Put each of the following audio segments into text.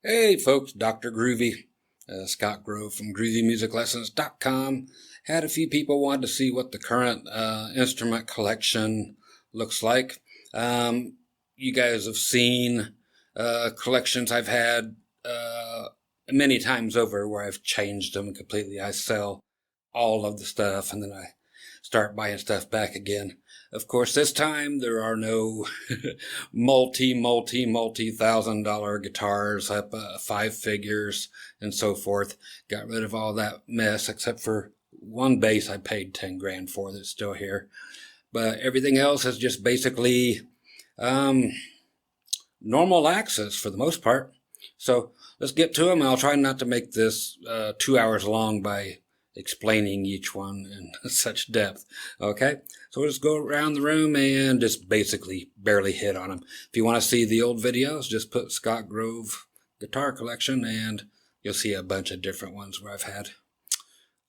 Hey folks, Dr. Groovy, Scott Grove from GroovyMusicLessons.com. Had a few people wanted to see what the current instrument collection looks like. You guys have seen collections I've had many times over where I've changed them completely. I sell all of the stuff and then I start buying stuff back again. Of course, this time there are no multi-$1,000 guitars up 5 figures and so forth. Got rid of all that mess except for one bass I paid 10 grand for that's still here. But everything else is just basically normal axes for the most part. So let's get to them. I'll try not to make this 2 hours long by explaining each one in such depth. Okay, so we'll just go around the room and just basically barely hit on them. If you want to see the old videos, just put Scott Grove Guitar Collection and you'll see a bunch of different ones where I've had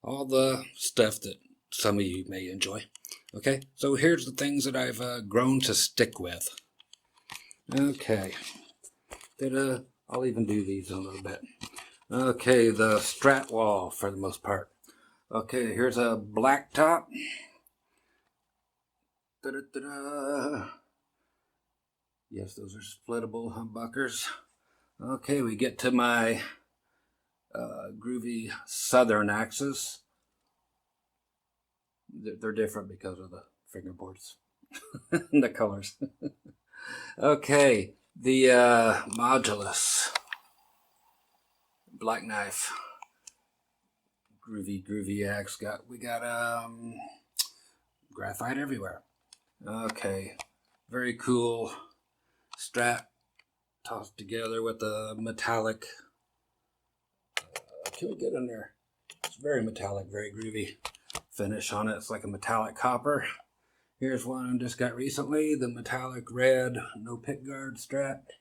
all the stuff that some of you may enjoy. Okay, so here's the things that I've grown to stick with. Okay, I'll even do these in a little bit. Okay, the Strat wall for the most part. Okay, here's a black top. Da-da-da-da. Yes, those are splittable humbuckers. Okay, we get to my Groovy Southern axes. They're different because of the fingerboards and the colors. Okay, the Modulus Black Knife. Groovy axe. We got graphite everywhere. Okay, very cool Strat tossed together with a metallic. Can we get in there? It's very metallic, very groovy finish on it. It's like a metallic copper. Here's one I just got recently, the metallic red no pickguard Strat.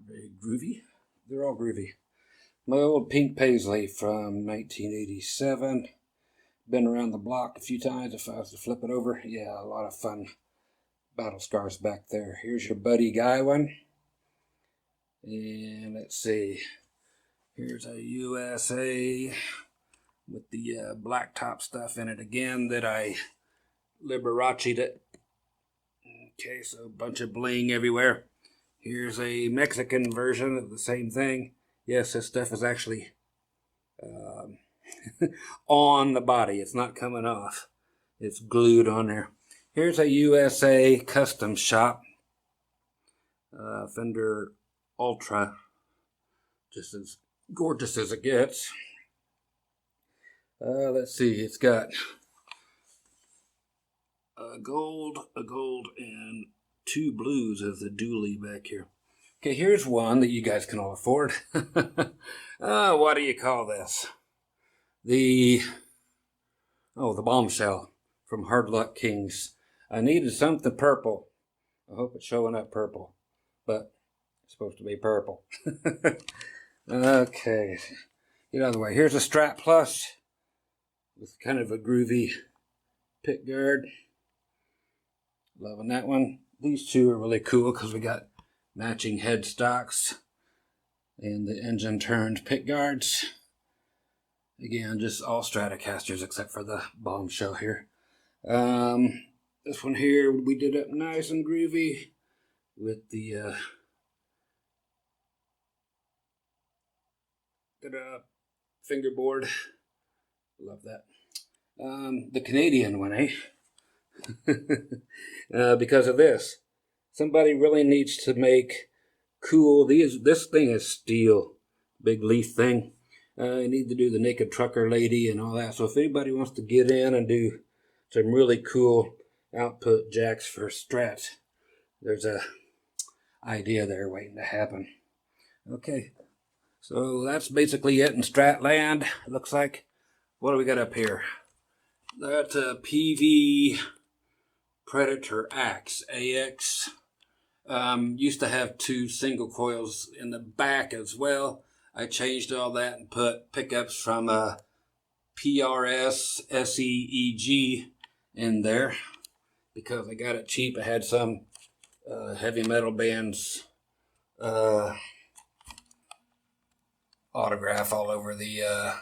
Very groovy. They're all groovy. My old pink Paisley from 1987. Been around the block a few times if I was to flip it over. Yeah, a lot of fun battle scars back there. Here's your Buddy Guy one. And let's see. Here's a USA with the black top stuff in it again that I Liberace'd it. Okay, so a bunch of bling everywhere. Here's a Mexican version of the same thing. Yes, this stuff is actually on the body. It's not coming off. It's glued on there. Here's a USA custom shop. Fender Ultra. Just as gorgeous as it gets. Let's see. It's got a gold, and 2 blues as a dually back here. Okay, here's one that you guys can all afford. What do you call this? The Bombshell from Hard Luck Kings. I needed something purple. I hope it's showing up purple, but it's supposed to be purple. Okay, get out of the way. Here's a Strat Plus with kind of a groovy pick guard. Loving that one. These two are really cool because we got matching headstocks and the engine turned pick guards. Again, just all Stratocasters except for the Bombshell here. This one here we did up nice and groovy with the fingerboard. Love that. The Canadian one, eh? Because of this. Somebody really needs to make cool. This thing is steel. Big leaf thing. You need to do the Naked Trucker Lady and all that. So if anybody wants to get in and do some really cool output jacks for Strat, there's a idea there waiting to happen. Okay. So that's basically it in Strat land. It looks like. What do we got up here? That's a Peavey Predator Axe AX. Used to have 2 single coils in the back as well. I changed all that and put pickups from PRS SEEG in there because I got it cheap. I had some heavy metal bands autograph all over the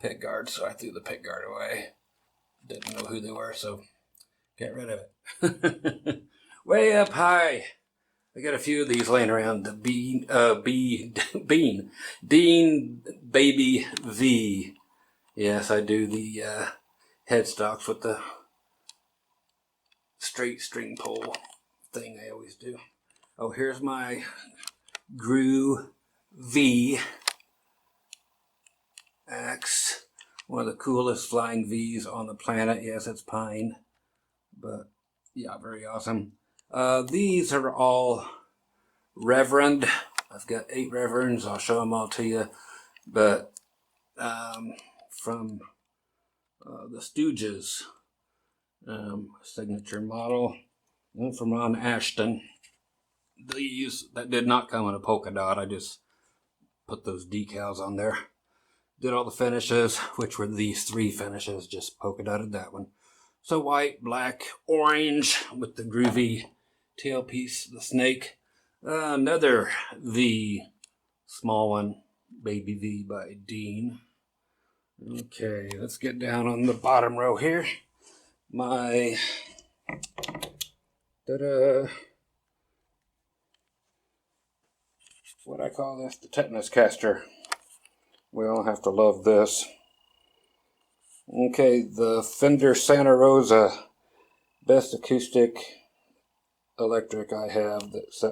pick guard, so I threw the pick guard away. Didn't know who they were, so get rid of it. Way up high. I got a few of these laying around. The Dean Baby V. Yes, I do the headstocks with the straight string pole thing I always do. Oh, here's my Groovy axe. One of the coolest flying V's on the planet. Yes, it's pine, but yeah, very awesome. These are all Reverend. I've got 8 Reverends. I'll show them all to you. But from the Stooges signature model, and from Ron Ashton. These that did not come in a polka dot. I just put those decals on there. Did all the finishes, which were these 3 finishes. Just polka dotted that one. So white, black, orange with the groovy tailpiece, the snake. Another V, small one, Baby V by Dean. Okay, let's get down on the bottom row here. My what I call this, the tetanus caster. We all have to love this. Okay, the Fender Santa Rosa, best acoustic electric I have that's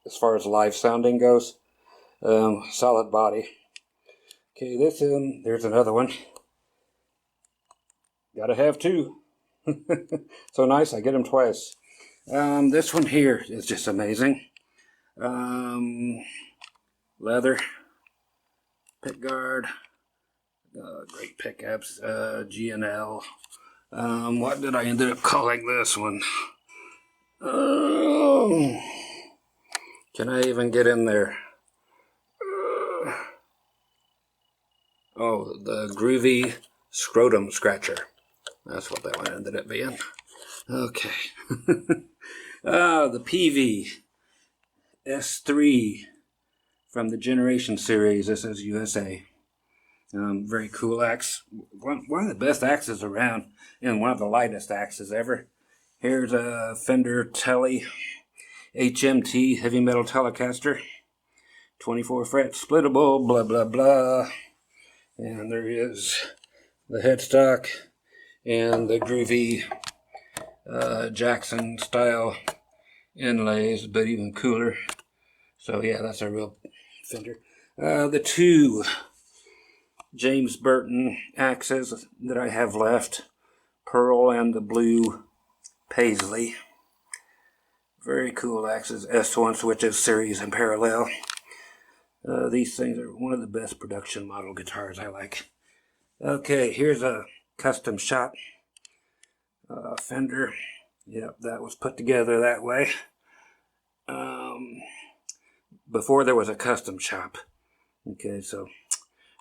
as far as live sounding goes. Solid body. Okay, this there's another one. Gotta have 2. So nice, I get them twice. This one here is just amazing. Leather, pick guard, great pickups, G&L. What did I end up calling this one? Can I even get in there? Oh, the Groovy Scrotum Scratcher. That's what that one ended up being. Okay. The Peavey S3 from the Generation series. This is USA. Very cool axe. One of the best axes around, and one of the lightest axes ever. Here's a Fender Tele HMT Heavy Metal Telecaster. 24 fret splittable, blah blah blah. And there is the headstock and the groovy Jackson style inlays, but even cooler. So yeah, that's a real Fender. The 2 James Burton axes that I have left, pearl and the blue paisley. Very cool axes, S1 switches, series and parallel. These things are one of the best production model guitars I like. Okay, here's a custom shop Fender. Yep, that was put together that way. Before there was a custom shop. Okay, so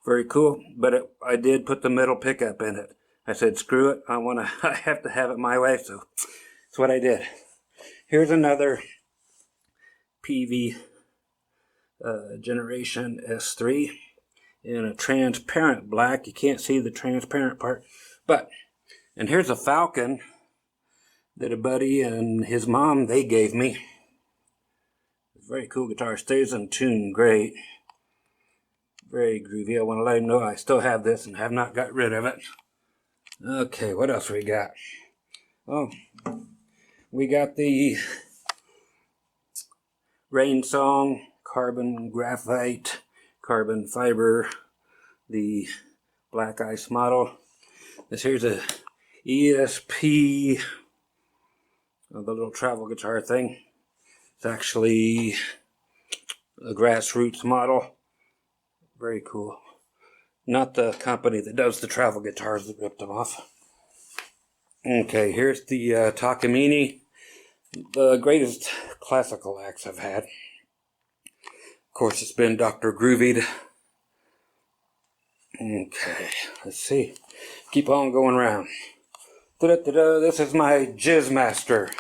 very cool. But I did put the middle pickup in it. I said, screw it. I have to have it my way. So that's what I did. Here's another Peavey Generation S3 in a transparent black. You can't see the transparent part. And here's a Falcon that a buddy and his mom, they gave me. Very cool guitar. Stays in tune great. Very groovy. I want to let him know I still have this and have not got rid of it. Okay, what else we got? Oh, we got the Rain Song, carbon graphite, carbon fiber, the black ice model. This here's a ESP, the little travel guitar thing. It's actually a grassroots model. Very cool. Not the company that does the travel guitars that ripped them off. Okay, here's the Takamine, the greatest classical axe I've had. Of course, it's been Dr. Groovied. Okay, let's see. Keep on going around. This is my Jizzmaster.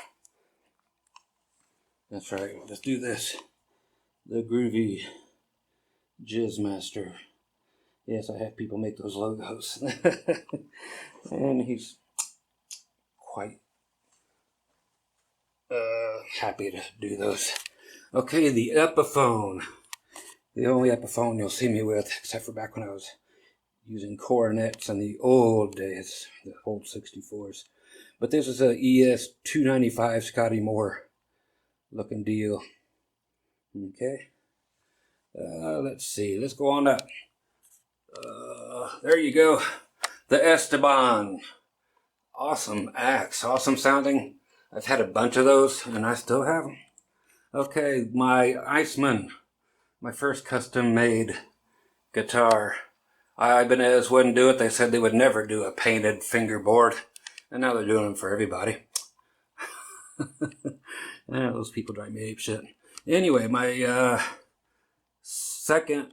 That's right, let's do this. The Groovy Jizzmaster. Yes, I have people make those logos. And he's quite happy to do those. Okay, the Epiphone. The only Epiphone you'll see me with, except for back when I was using coronets in the old days, the old 64s. But this is a ES-295 Scotty Moore looking deal. Okay. Let's see. Let's go on up. There you go. The Esteban. Awesome axe. Awesome sounding. I've had a bunch of those, and I still have them. Okay, my Iceman. My first custom-made guitar. Ibanez wouldn't do it. They said they would never do a painted fingerboard. And now they're doing them for everybody. Those people drive me apeshit. Anyway, my second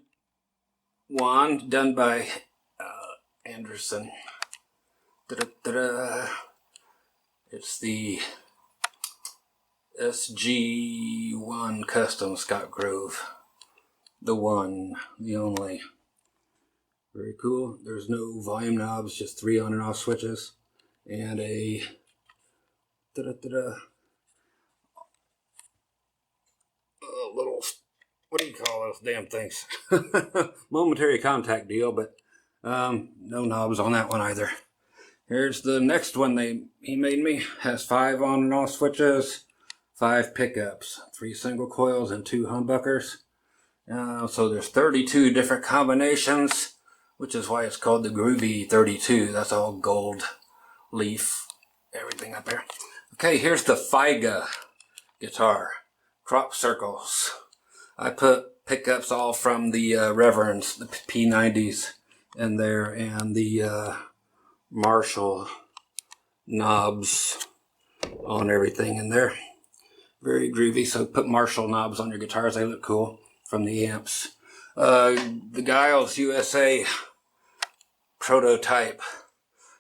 one done by Anderson. It's the SG1 Custom Scott Grove. The one, the only. Very cool. There's no volume knobs, just 3 on and off switches. And a little, what do you call those damn things? Momentary contact deal, but no knobs on that one either. Here's the next one he made me. Has 5 on and off switches, 5 pickups, 3 single coils, and 2 humbuckers. So there's 32 different combinations, which is why it's called the Groovy 32. That's all gold leaf, everything up there. Okay, here's the Figa guitar. Crop circles. I put pickups all from the Reverends, the P90s in there, and the Marshall knobs on everything in there. Very groovy, so put Marshall knobs on your guitars. They look cool from the amps. The Giles USA prototype.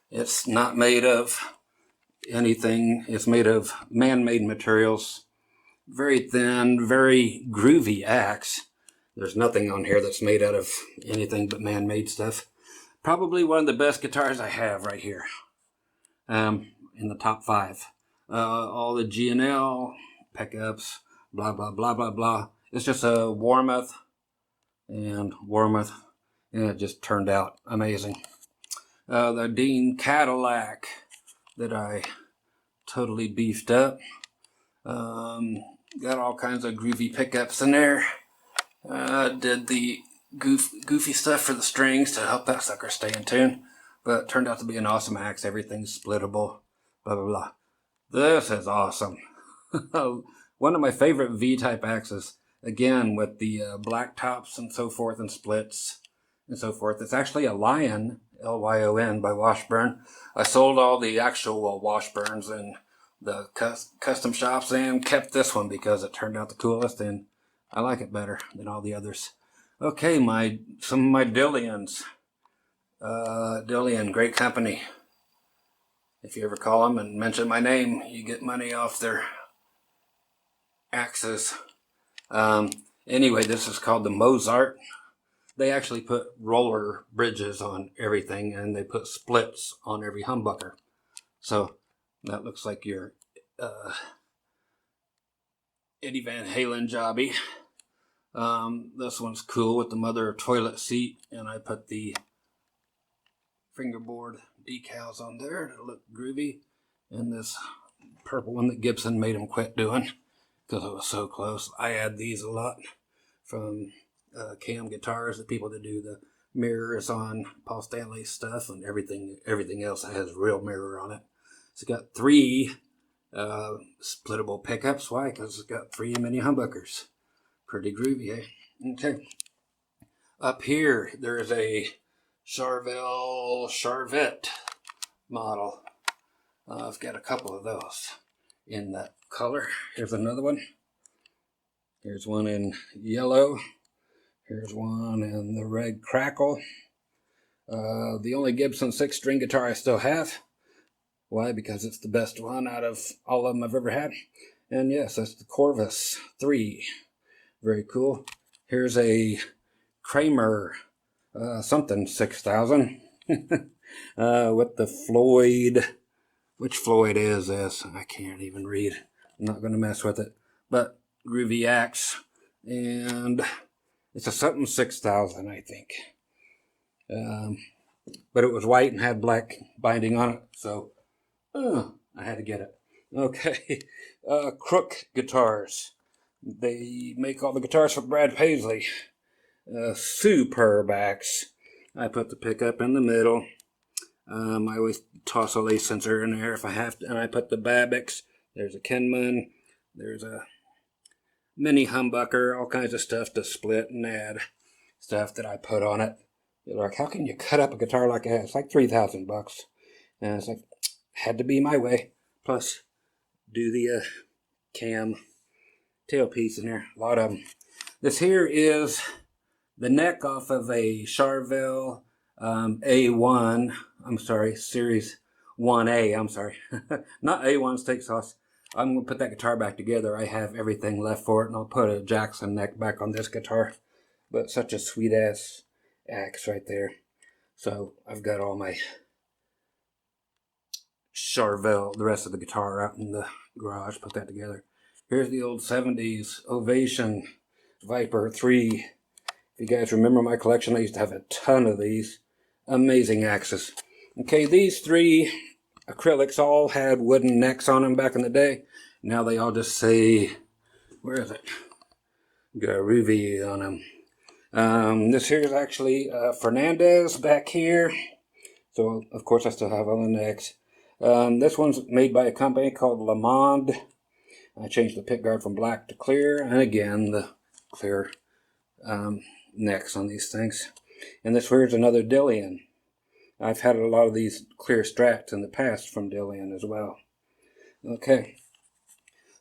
It's not made of anything. It's made of man-made materials. Very thin, very groovy axe. There's nothing on here that's made out of anything but man-made stuff. Probably one of the best guitars I have right here. In the top 5. All the G&L pickups, blah, blah, blah, blah, blah. It's just a Warmoth and Warmoth, and it just turned out amazing. The Dean Cadillac that I totally beefed up. Got all kinds of groovy pickups in there. Did the goofy stuff for the strings to help that sucker stay in tune. But it turned out to be an awesome axe. Everything's splittable. Blah, blah, blah. This is awesome. One of my favorite V-type axes. Again, with the black tops and so forth, and splits and so forth. It's actually a Lion, Lyon, by Washburn. I sold all the actual Washburns in the custom shops and kept this one because it turned out the coolest, and I like it better than all the others. Okay, some of my Dillions. Dillion, great company. If you ever call them and mention my name, you get money off their axes. Anyway, this is called the Mozart. They actually put roller bridges on everything, and they put splits on every humbucker. So that looks like your Eddie Van Halen jobby. This one's cool with the mother toilet seat, and I put the fingerboard decals on there to look groovy. And this purple one that Gibson made him quit doing because it was so close. I add these a lot from Cam guitars, the people that do the mirrors on Paul Stanley stuff, and everything else that has real mirror on it. It's got 3 splittable pickups. Why? Because it's got 3 mini humbuckers. Pretty groovy, eh? Okay. Up here, there's a Charvel Charvette model. I've got a couple of those in that color. Here's another one. Here's one in yellow. Here's one in the red crackle. The only Gibson 6-string guitar I still have. Why? Because it's the best one out of all of them I've ever had. And yes, that's the Corvus 3. Very cool. Here's a Kramer something 6000 with the Floyd. Which Floyd is this? I can't even read. I'm not going to mess with it. But Groovy axe, and it's a something 6000, I think. But it was white and had black binding on it, so I had to get it. Okay, Crook guitars. They make all the guitars for Brad Paisley. Superb axe. I put the pickup in the middle. I always toss a lace sensor in there if I have to, and I put the Babicks. There's a Kenman. There's a mini humbucker, all kinds of stuff to split and add stuff that I put on it. You're like, how can you cut up a guitar like that? It's like $3,000. And it's like, had to be my way. Plus, do the cam tailpiece in there. A lot of them. This here is the neck off of a Charvel A1. I'm sorry, Series 1A. I'm sorry. Not A1 steak sauce. I'm going to put that guitar back together. I have everything left for it, and I'll put a Jackson neck back on this guitar. But such a sweet-ass axe right there. So I've got all my Charvel, the rest of the guitar out in the garage. Put that together. Here's the old 70s Ovation Viper 3. If you guys remember my collection, I used to have a ton of these. Amazing axes. Okay, these three acrylics all had wooden necks on them back in the day. Now they all just say, where is it? Groovy on them. This here is actually Fernandez back here. So, of course, I still have all the necks. This one's made by a company called Lamond. I changed the pickguard from black to clear, and again, the clear necks on these things. And this here's another Dillion. I've had a lot of these clear strats in the past from Dillion as well. Okay.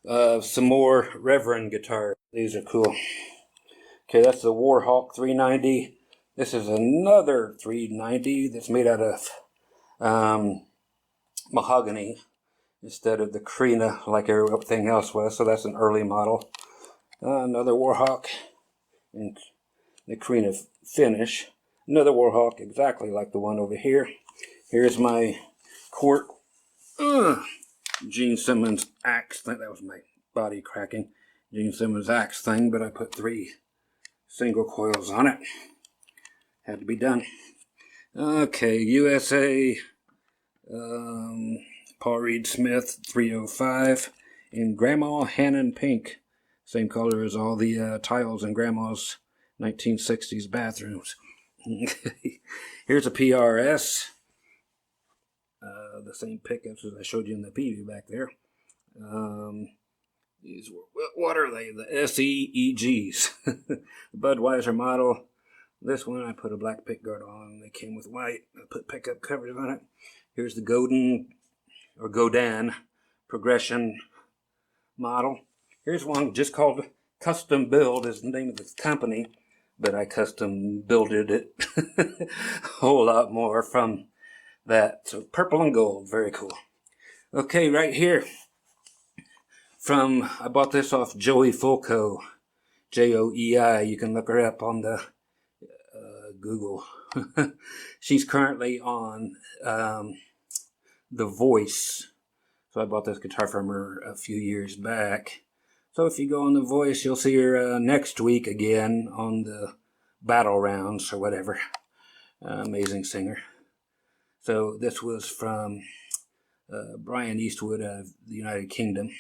Some more Reverend guitars. These are cool. Okay, that's the Warhawk 390. This is another 390 that's made out of mahogany instead of the Krina like everything else was. So that's an early model. Another Warhawk in the Krina finish. Another Warhawk exactly like the one over here. Here's my Court Gene Simmons axe thing. That was my body cracking. Gene Simmons axe thing, but I put 3 single coils on it. Had to be done. Okay, USA Paul Reed Smith 305 in Grandma Hannon Pink. Same color as all the tiles in Grandma's 1960s bathrooms. Here's a PRS. The same pickups as I showed you in the Peavey back there. These were, what are they? The SEEGs. The Budweiser model. This one I put a black pickguard on. They came with white. I put pickup covers on it. Here's the Godin progression model. Here's one just called Custom Build is the name of the company, but I custom builded it a whole lot more from that. So purple and gold, very cool. Okay, right here I bought this off Joey Fulco, Joei. You can look her up on the Google. She's currently on The Voice. So I bought this guitar from her a few years back. So if you go on The Voice, you'll see her next week again on the Battle Rounds or whatever. Amazing singer. So this was from Brian Eastwood of the United Kingdom.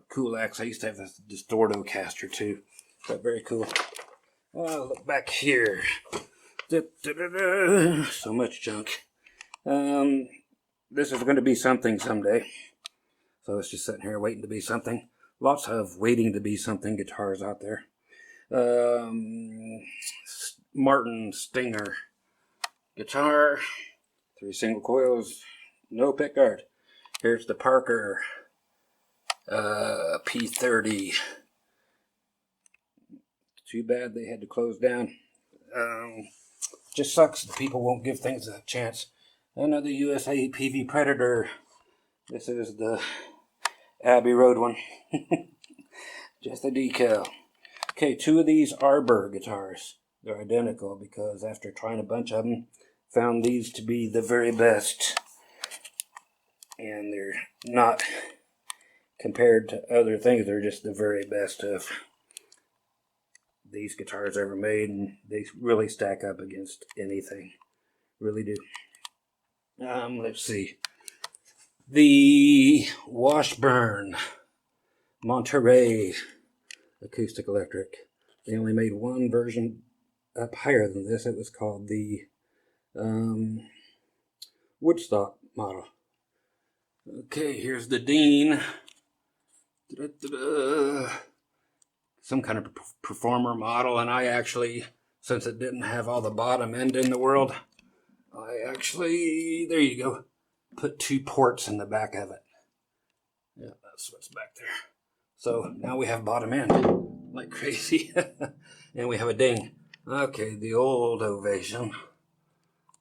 Cool axe. I used to have a Stratocaster too. But very cool. Look back here. So much junk. This is going to be something someday. So it's just sitting here waiting to be something. Lots of waiting to be something guitars out there. Martin Stinger guitar. 3 single coils. No pickguard. Here's the Parker P30. Too bad they had to close down. Just sucks that people won't give things a chance. Another USA Peavey Predator. This is the Abbey Road one. Just a decal. Okay, two of these Arbor guitars. They're identical because after trying a bunch of them, found these to be the very best. And they're not, compared to other things, they're just the very best of these guitars ever made, and they really stack up against anything. Really do. Let's see. The Washburn Monterey Acoustic Electric. They only made one version up higher than this. It was called the Woodstock model. Okay, here's the Dean. Some kind of performer model, and I actually, since it didn't have all the bottom end in the world, I actually, there you go, put two ports in the back of it. Yeah, that's what's back there. So now we have bottom end, like crazy. And we have a ding. Okay, the old Ovation.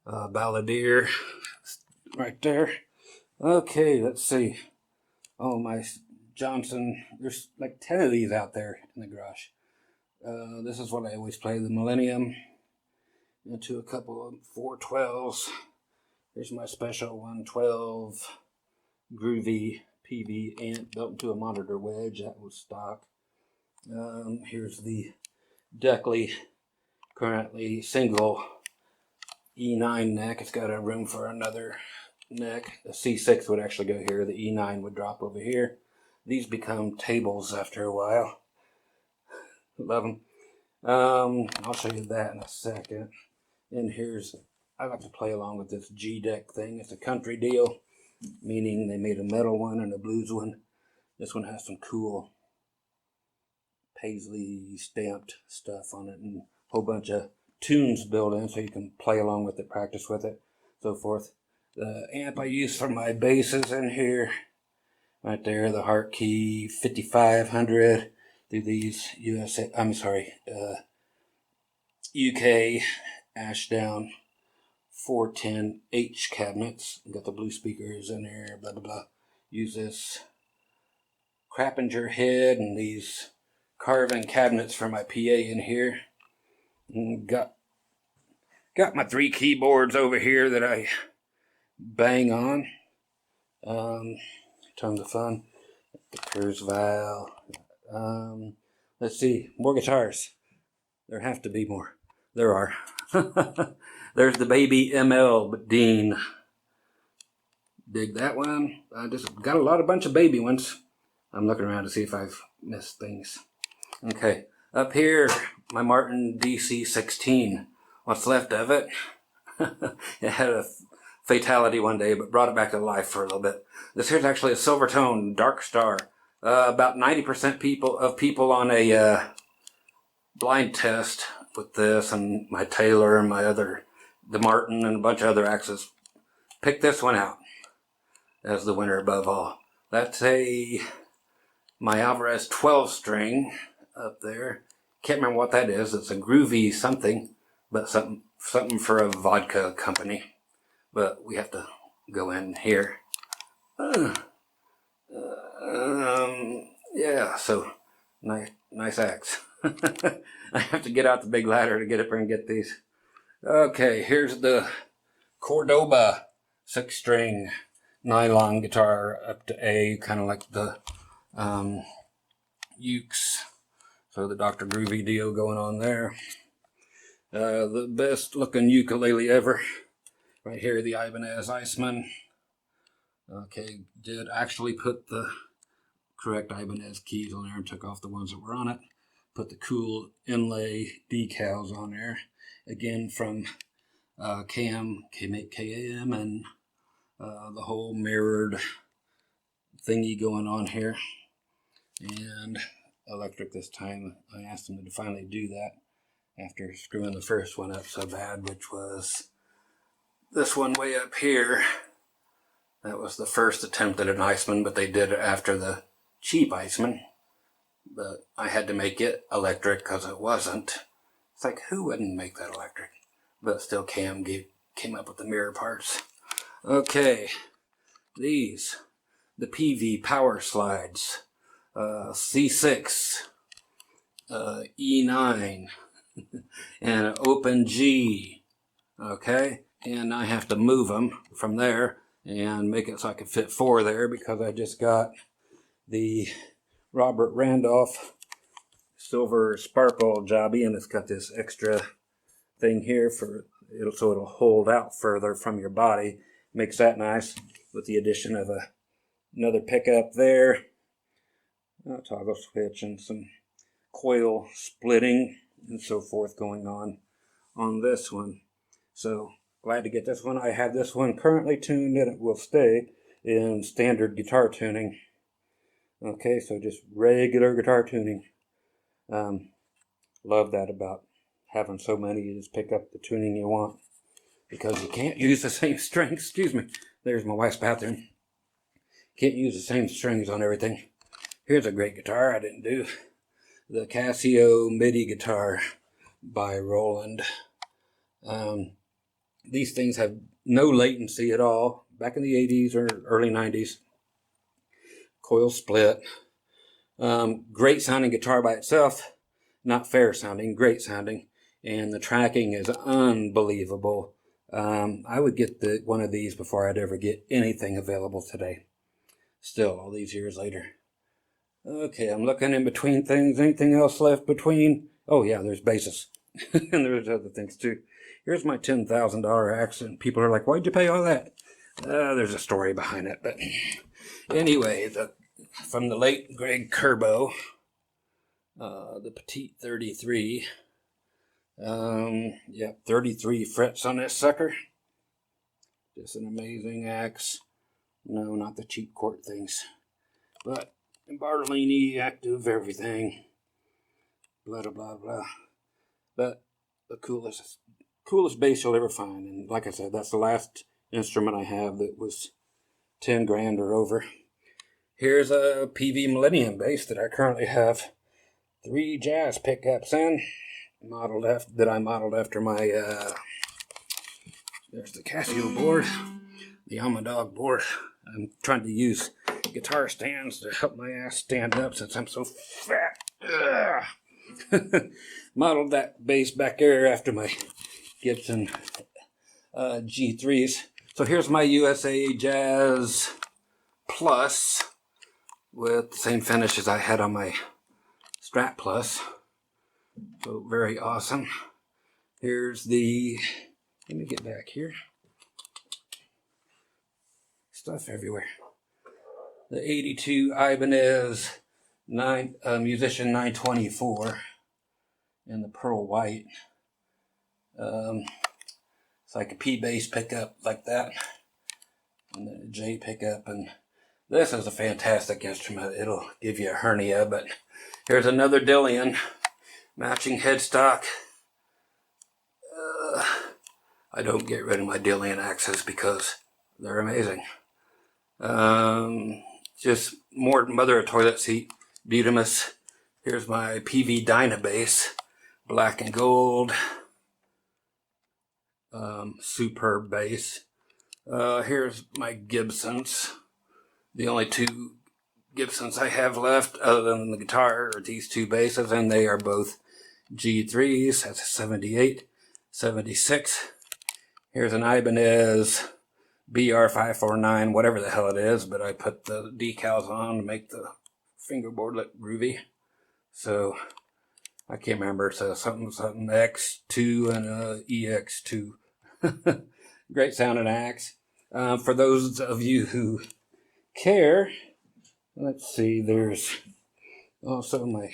Balladeer, right there. Okay, let's see. Oh, my Johnson, there's like 10 of these out there in the garage. This is what I always play, the Millennium. Into a couple of 412s. Here's my special 112 Groovy Peavey amp built into a monitor wedge. That was stock. Here's the Deckley, currently single E9 neck. It's got a room for another neck. A C6 would actually go here. The E9 would drop over here. These become tables after a while. Love them. I'll show you that in a second. And here's, I like to play along with this G-deck thing. It's a country deal, meaning they made a metal one and a blues one. This one has some cool paisley stamped stuff on it and a whole bunch of tunes built in so you can play along with it, practice with it, so forth. The amp I use for my bass is in here. Right there, the Hartkey 5500 through these UK Ashdown 410H cabinets. Got the blue speakers in there, blah, blah, blah. Use this Crappinger head and these carving cabinets for my PA in here. And got my 3 keyboards over here that I bang on. Tons of fun. The Kurzweil. Let's see, more guitars. There have to be more. There are. There's the baby ML Dean. Dig that one. I just got a bunch of baby ones. I'm looking around to see if I've missed things. Okay, up here, my Martin DC-16. What's left of it? It had a fatality one day, but brought it back to life for a little bit. This here's actually a Silvertone Dark Star. About 90% people on a blind test with this and my Taylor and the Martin and a bunch of other axes, picked this one out as the winner above all. That's my Alvarez 12 string up there. Can't remember what that is. It's a Groovy something, but something for a vodka company. But we have to go in here. Yeah, so nice axe. I have to get out the big ladder to get up there and get these. Okay, here's the Cordoba 6-string nylon guitar up to A, kind of like the Ukes. So the Dr. Groovy deal going on there. The best looking ukulele ever. Right here, the Ibanez Iceman. Okay, did actually put the correct Ibanez keys on there and took off the ones that were on it. Put the cool inlay decals on there. Again from KM, and the whole mirrored thingy going on here. And electric this time. I asked them to finally do that after screwing the first one up so bad, which was this one way up here. That was the first attempt at an Iceman, but they did it after the cheap Iceman. But I had to make it electric because it wasn't. It's like, who wouldn't make that electric? But still, Cam came up with the mirror parts. Okay, these, the Peavey power slides, C6 E9, and an open G, okay? And I have to move them from there and make it so I can fit 4 there, because I just got the Robert Randolph silver sparkle jobby, and it's got this extra thing here for it'll, so it'll hold out further from your body. Makes that nice, with the addition of another pickup there, a toggle switch, and some coil splitting and so forth going on this one. So glad to get this one. I have this one currently tuned, and it will stay in standard guitar tuning. Okay, so just regular guitar tuning. Love that about having so many. You just pick up the tuning you want, because you can't use the same strings. Excuse me. There's my wife's bathroom. Can't use the same strings on everything. Here's a great guitar I didn't do. The Casio MIDI guitar by Roland. These things have no latency at all. Back in the 80s or early 90s. Coil split. Great sounding guitar by itself. Not fair sounding, great sounding. And the tracking is unbelievable. I would get one of these before I'd ever get anything available today. Still, all these years later. Okay, I'm looking in between things. Anything else left between? Oh yeah, there's basses. And there's other things too. Here's my $10,000 accent. People are like, why'd you pay all that? There's a story behind it. But anyway, from the late Greg Kerbo, the Petite 33. 33 frets on this sucker. Just an amazing axe. No, not the cheap court things. But Bartolini, active, everything. Blah, blah, blah, blah. But the coolest bass you'll ever find. And like I said, that's the last instrument I have that was 10 grand or over. Here's a Peavey Millennium bass that I currently have 3 jazz pickups in. That I modeled after my, there's the Casio board, the Amadog board. I'm trying to use guitar stands to help my ass stand up since I'm so fat. Modeled that bass back there after my Gibson G3s. So here's my USA Jazz Plus with the same finish as I had on my Strat Plus. So very awesome. Here's the, let me get back here. Stuff everywhere. The 82 Ibanez Musician 924 in the pearl white. It's like a P bass pickup like that, and then a J pickup. And this is a fantastic instrument. It'll give you a hernia. But here's another Dillion. Matching headstock. I don't get rid of my Dillion axes because they're amazing. Just more mother of toilet seat. Butamus. Here's my Peavey Dynabass. Black and gold. Superb bass. Here's my Gibsons. The only 2 Gibsons I have left other than the guitar are these 2 basses, and they are both G3s. That's a 78, 76. Here's an Ibanez BR549, whatever the hell it is, but I put the decals on to make the fingerboard look groovy. So I can't remember. So something X2 and a EX2. Great sounding axe. For those of you who care, let's see, there's also my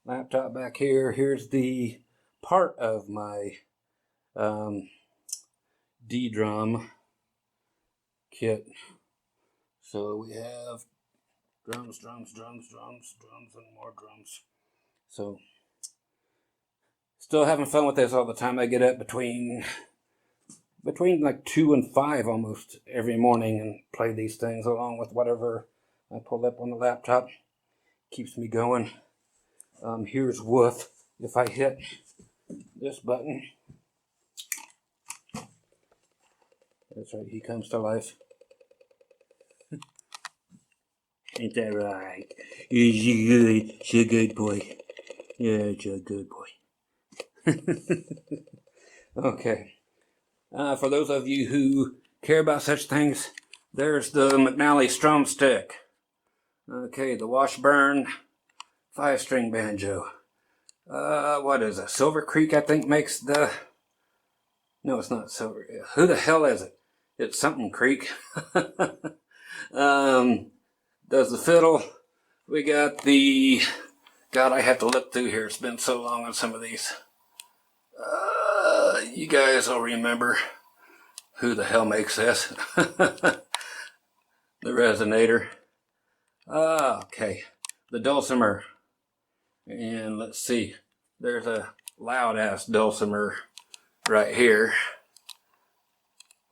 laptop back here. Here's the part of my D-drum kit. So we have drums, and more drums. So still having fun with this all the time. I get up between like 2 and 5 almost every morning and play these things along with whatever I pull up on the laptop. Keeps me going. Here's Woof. If I hit this button, that's right, he comes to life. Ain't that right? You're a good boy. Yeah, you're a good boy. Okay. For those of you who care about such things, there's the McNally Strum Stick. Okay, the Washburn 5-string banjo. What is it? Silver Creek, I think, makes the... No, it's not Silver. Who the hell is it? It's something Creek. Does the fiddle. We got the... God, I have to look through here. It's been so long on some of these. You guys will remember who the hell makes this. The Resonator. Okay. The dulcimer. And let's see. There's a loud-ass dulcimer right here.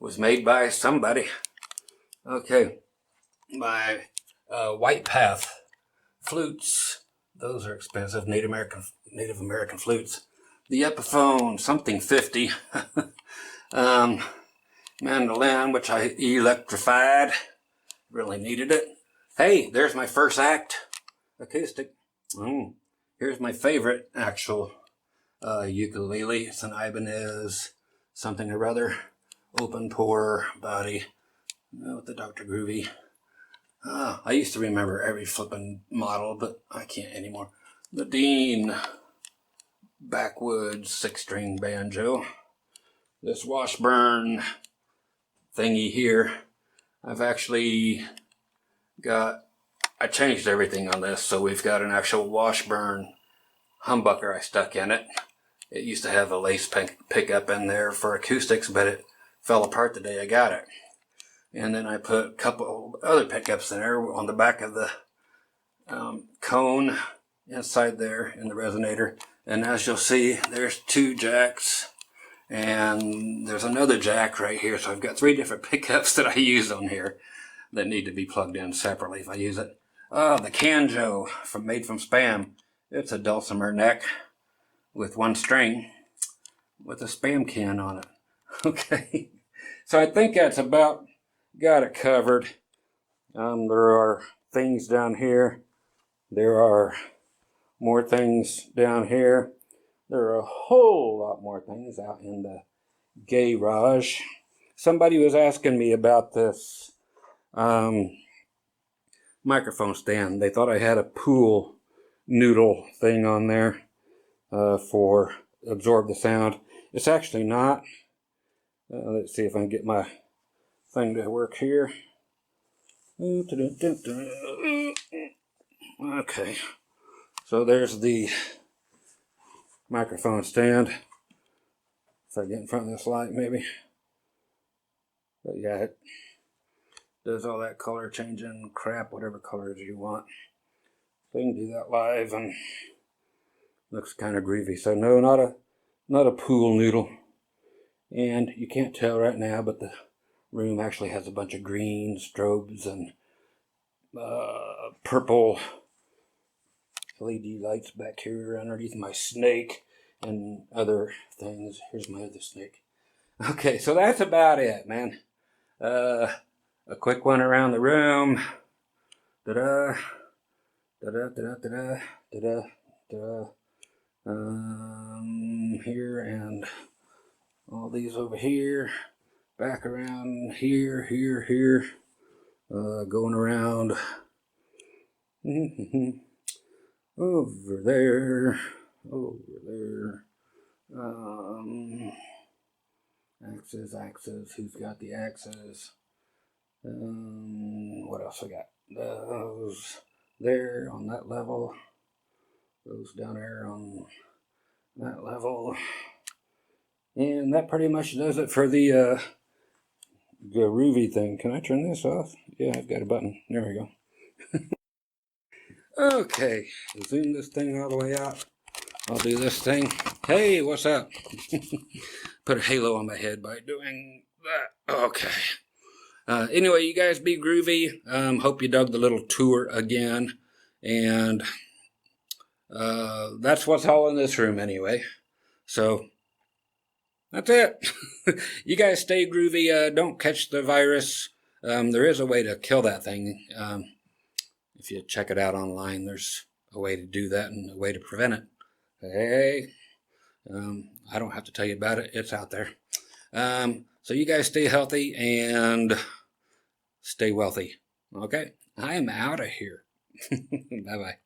Was made by somebody. Okay. My White Path flutes. Those are expensive. Native American flutes. The Epiphone, something 50. Mandolin, which I electrified. Really needed it. Hey, there's my first act. Acoustic. Here's my favorite actual ukulele. It's an Ibanez something or other. Open pore body. With the Dr. Groovy. I used to remember every flippin' model, but I can't anymore. The Dean Backwoods 6-string banjo. This Washburn thingy here. I've actually got... I changed everything on this, so we've got an actual Washburn humbucker I stuck in it. It used to have a lace pickup in there for acoustics, but it fell apart the day I got it. And then I put a couple other pickups in there on the back of the cone inside there in the resonator. And as you'll see, there's 2 jacks and there's another jack right here. So I've got 3 different pickups that I use on here that need to be plugged in separately if I use it. The Canjo made from Spam. It's a dulcimer neck with 1 string with a Spam can on it. Okay, so I think that's about got it covered. There are things down here. There are more things down here. There are a whole lot more things out in the garage. Somebody was asking me about this microphone stand. They thought I had a pool noodle thing on there for absorb the sound. It's actually not. Let's see if I can get my thing to work here. Okay, so there's the microphone stand. If I get in front of this light, maybe. But yeah, it does all that color changing crap, whatever colors you want. So you can do that live, and looks kind of groovy. So no, not a pool noodle. And you can't tell right now, but the room actually has a bunch of green strobes and purple LED lights back here underneath my snake and other things. Here's my other snake. Okay, so that's about it, man. A quick one around the room. Da-da, da-da, da-da, da-da, da-da, da-da. Here and all these over here. Back around here, here. Going around over there. Axes. Who's got the axes? What else I got? Those there on that level. Those down there on that level. And that pretty much does it for the Groovy thing. Can I turn this off? Yeah, I've got a button. There we go. Okay, zoom this thing all the way out. I'll do this thing. Hey, what's up? Put a halo on my head by doing that. Okay. Anyway, you guys be groovy. Hope you dug the little tour again. And that's what's all in this room anyway. So that's it. You guys stay groovy. Don't catch the virus. There is a way to kill that thing. If you check it out online, there's a way to do that and a way to prevent it. Hey, I don't have to tell you about it. It's out there. So you guys stay healthy and stay wealthy. Okay? I am out of here. Bye-bye.